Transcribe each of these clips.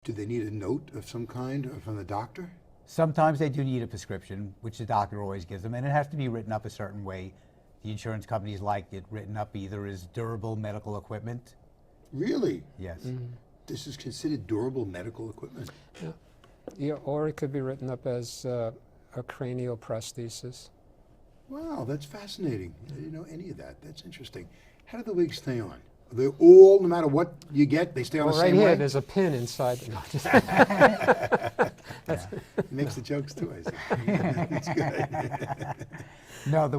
Do they need a note of some kind from the doctor? Sometimes they do need a prescription, which the doctor always gives them, and it has to be written up a certain way. The insurance companies like it written up either as durable medical equipment. Really? Yes. This is considered durable medical equipment? Yeah. Yeah, or it could be written up as a cranial prosthesis. Wow, that's fascinating. I didn't know any of that. That's interesting. How do the wigs stay on? Are they all, no matter what you get, they stay on the Well, right same here, way? there's a pin inside. No, just He makes the jokes too, I see. That's good. No,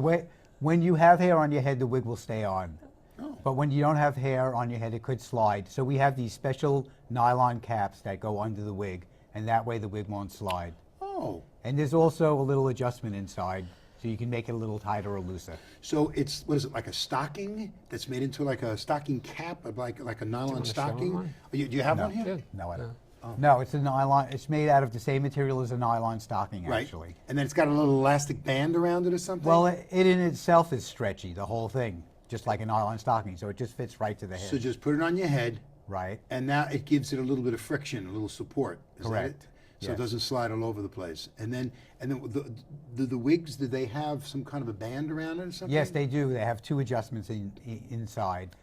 when you have hair on your head, the wig will stay on. Oh. But when you don't have hair on your head, it could slide. So we have these special nylon caps that go under the wig, and that way the wig won't slide. Oh. And there's also a little adjustment inside, so you can make it a little tighter or looser. So it's, what is it, like a stocking that's made into like a stocking cap, like a nylon wanna show stocking? one? Do you have No. one here? Good. No, I don't. Oh. No, it's a nylon. It's made out of the same material as a nylon stocking, Right. actually. And then it's got a little elastic band around it or something? Well, it in itself is stretchy, the whole thing, just like a nylon stocking. So it just fits right to the head. So just put it on your head, Right. and now it gives it a little bit of friction, a little support. Is that Correct. it? So Yes. it doesn't slide all over the place. And then the wigs, do they have some kind of a band around it or something? Yes, they do. They have two adjustments inside.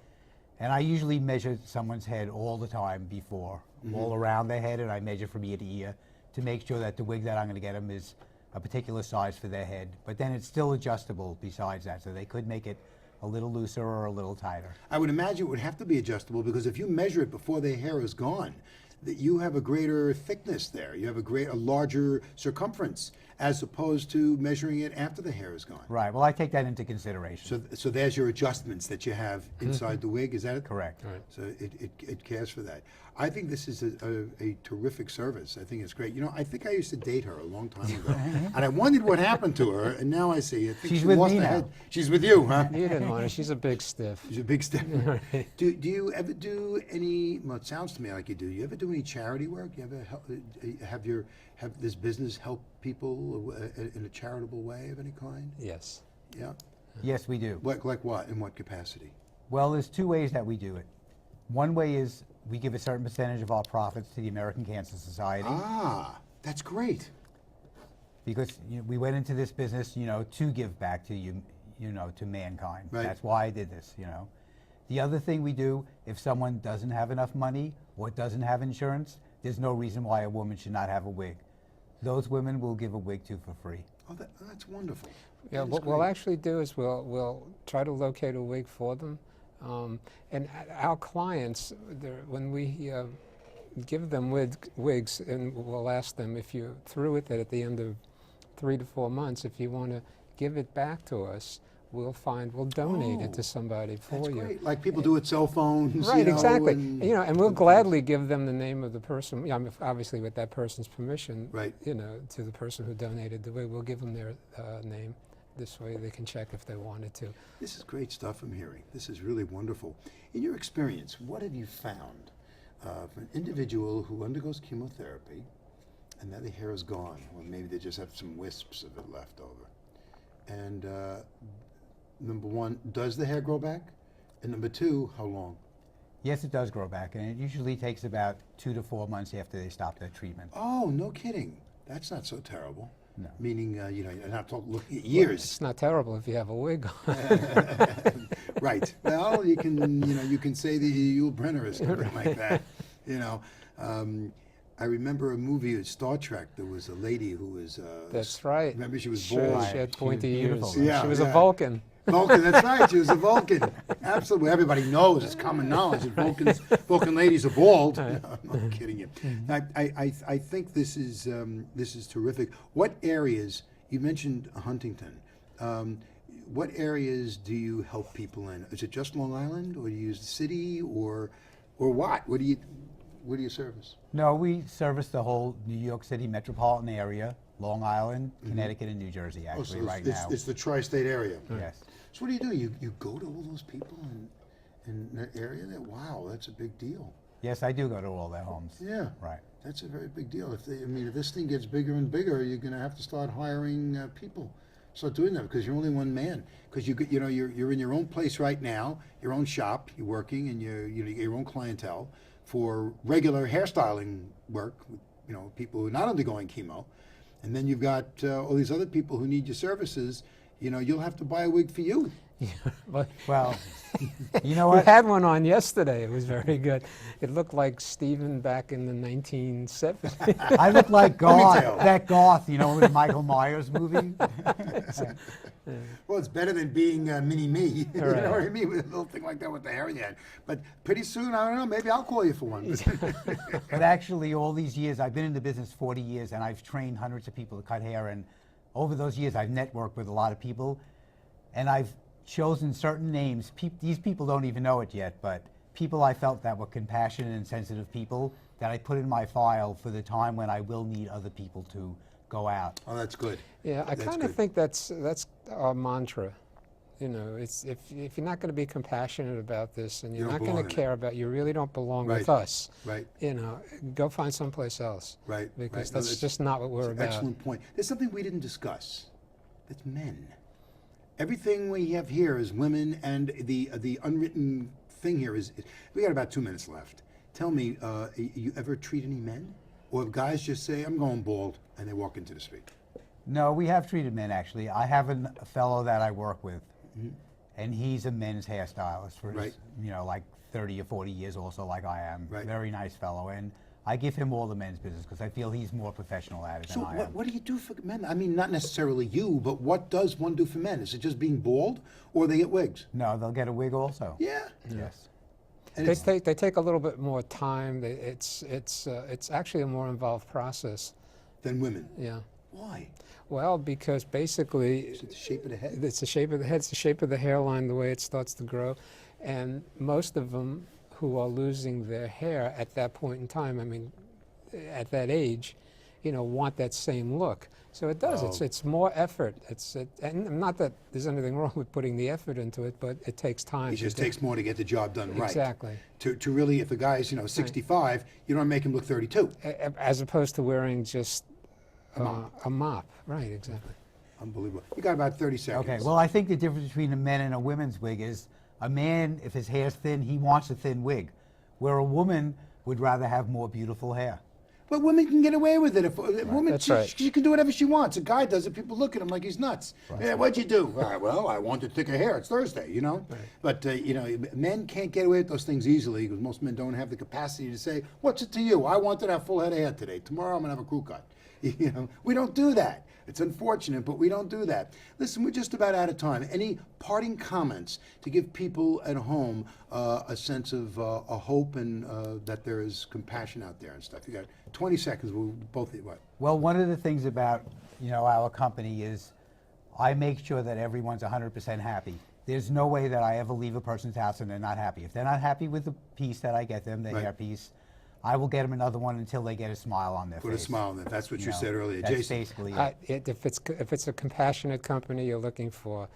And I usually measure someone's head all the time before, all around their head, and I measure from ear to ear to make sure that the wig that I'm going to get them is a particular size for their head. But then it's still adjustable besides that, so they could make it a little looser or a little tighter. I would imagine it would have to be adjustable because if you measure it before their hair is gone, that you have a greater thickness there. You have a larger circumference as opposed to measuring it after the hair is gone. Right. Well, I take that into consideration. So there's your adjustments that you have inside the wig. Is that it? Correct. Right. So it cares for that. I think this is a terrific service. I think it's great. You know, I think I used to date her a long time ago, and I wondered what happened to her, and now I see. I think She's she with lost me her now. head. She's with you, huh? You didn't want her. She's a big stiff. She's a big step. Do you ever do any? Well, it sounds to me like you do. You ever do any charity work? You ever have this business help people in a charitable way of any kind? Yes. Yeah. Yes, we do. Like what? In what capacity? Well, there's two ways that we do it. One way is we give a certain percentage of our profits to the American Cancer Society. Ah, that's great. Because we went into this business, to give back to to mankind. Right. That's why I did this, The other thing we do, if someone doesn't have enough money or doesn't have insurance, there's no reason why a woman should not have a wig. Those women we'll give a wig to for free. Oh, that's wonderful. Yeah, That is what we'll great. actually do is we'll try to locate a wig for them. And our clients, when we give them wigs, and we'll ask them if you're through with it at the end of 3 to 4 months, if you want to give it back to us, we'll donate it to somebody for That's you. great. Like people do with cell phones. Right, exactly. And, And we'll gladly give them the name of the person, obviously with that person's permission, Right. to the person who donated the wig. We'll give them their name. This way they can check if they wanted to. This is great stuff I'm hearing. This is really wonderful. In your experience, what have you found for an individual who undergoes chemotherapy and now the hair is gone, or maybe they just have some wisps of it left over? And number one, does the hair grow back? And number two, how long? Yes, it does grow back, and it usually takes about 2 to 4 months after they stop their treatment. Oh, no kidding. That's not so terrible. No. Meaning, you're not looking at Well, years. it's not terrible if you have a wig on. Right. Well, you can say the Yul Brynner or something like that. I remember a movie at Star Trek. There was a lady who was. That's right. Remember, she was Sure, bald. she had pointy She was ears. beautiful. Yeah, She was yeah. a Vulcan. Vulcan. That's right. She was a Vulcan. Absolutely. Everybody knows. It's common knowledge that Vulcan ladies are bald. No, I'm not kidding you. I think this is terrific. What areas? You mentioned Huntington. What areas do you help people in? Is it just Long Island, or do you use the city, or what? What do you service? No, we service the whole New York City metropolitan area, Long Island, Connecticut, and New Jersey, actually, right now. It's the tri-state area. Yes. So what do? You go to all those people in that area? Wow, that's a big deal. Yes, I do go to all their homes. Yeah. Right. That's a very big deal. If this thing gets bigger and bigger, you're going to have to start hiring people. Start doing that because you're only one man. Because you're in your own place right now, your own shop. You're working and your own clientele. for regular hairstyling work, you know, people who are not undergoing chemo, and then you've got all these other people who need your services, you know, you'll have to buy a wig for you. But Well, you know we what? had one on yesterday. It was very good. It looked like Stephen back in the 1970s. I look like Let me Goth, tell you. that Goth, you know, in the Michael Myers movie. Well, it's better than being Mini-Me, you know Right. what I mean, with a little thing like that with the hair you had. But pretty soon, I don't know, maybe I'll call you for one. But actually, all these years, I've been in the business 40 years, and I've trained hundreds of people to cut hair. And over those years, I've networked with a lot of people, and I've chosen certain names. These people don't even know it yet, but people I felt that were compassionate and sensitive people that I put in my file for the time when I will need other people to go out. Oh, that's good. Yeah, I That's kind of good. think that's our mantra. You know, it's if you're not going to be compassionate about this and You you're don't not going belong to in it. care about, you really don't belong with Right. us. Right, You know, go find someplace else. right. Because right. No, that's just not what we're It's an about. excellent point. There's something we didn't discuss. That's men. Everything we have here is women, and the unwritten thing here is, we got about 2 minutes left. Tell me, you ever treat any men? Or if guys just say, I'm going bald, and they walk into the street? No, we have treated men, actually. I have a fellow that I work with, and he's a men's hairstylist for, Right. you know, like 30 or 40 years also, like I am. Right. Very nice fellow. And I give him all the men's business because I feel he's more professional at it So than I am. what do you do for men? I mean, not necessarily you, but what does one do for men? Is it just being bald, or they get wigs? No, they'll get a wig also. Yeah. Yes. And They it's- take a little bit more time. It's actually a more involved process. than women. Yeah. Why? Well, because basically Is it the shape of the head? it's the shape of the head, it's the shape of the hairline, the way it starts to grow, and most of them who are losing their hair at that point in time, I mean, at that age, you know, want that same look. So it does. Oh. It's more effort. And not that there's anything wrong with putting the effort into it, but it takes time. It to just get- takes more to get the job done right. Exactly. To really, if a guy's, you know, 65, you don't make him look 32. As opposed to wearing just mop. a mop. Right. Exactly. Unbelievable. You got about 30 seconds. Okay, well, I think the difference between a man and a women's wig is a man, if his hair's thin, he wants a thin wig, where a woman would rather have more beautiful hair. But women can get away with it. If a woman, That's right. she can do whatever she wants. A guy does it, people look at him like he's nuts. Yeah, what'd you do? Well, I wanted thicker hair. It's Thursday, you know. Right. But you know, men can't get away with those things easily because most men don't have the capacity to say, "What's it to you? I wanted a full head of hair today. Tomorrow I'm gonna have a crew cut." You know, we don't do that. It's unfortunate, but we don't do that. Listen, we're just about out of time. Any parting comments to give people at home a sense of a hope and that there is compassion out there and stuff? You got 20 seconds. We'll both eat what? Well, one of the things about, you know, our company is I make sure that everyone's 100% happy. There's no way that I ever leave a person's house and they're not happy. If they're not happy with the piece that I get them, the Right. hair piece, I will get them another one until they get a smile on their Put face. a smile on it. That's what you know, said earlier. That's Jason. basically it. If it's a compassionate company you're looking for,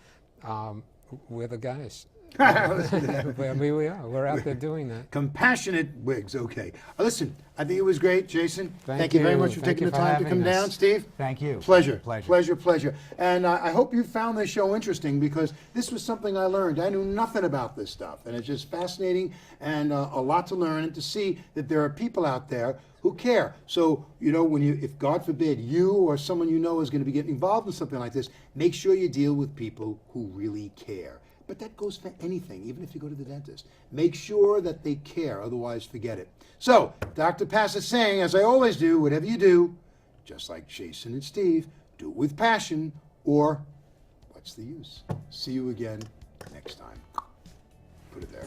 we're the guys. Listen to that. I mean, we are. We're out there doing that. Compassionate wigs. Okay. Listen, I think it was great, Jason. Thank you very you. much for Thank taking you the for time to having come us. down, Steve. Thank you. Pleasure. Pleasure. Pleasure, pleasure. And I hope you found this show interesting because this was something I learned. I knew nothing about this stuff. And it's just fascinating and a lot to learn and to see that there are people out there who care. So, you know, if God forbid you or someone you know is going to be getting involved in something like this, make sure you deal with people who really care. But that goes for anything, even if you go to the dentist. Make sure that they care, otherwise forget it. So, Dr. Pass is saying, as I always do, whatever you do, just like Jason and Steve, do it with passion, or what's the use? See you again next time. Put it there.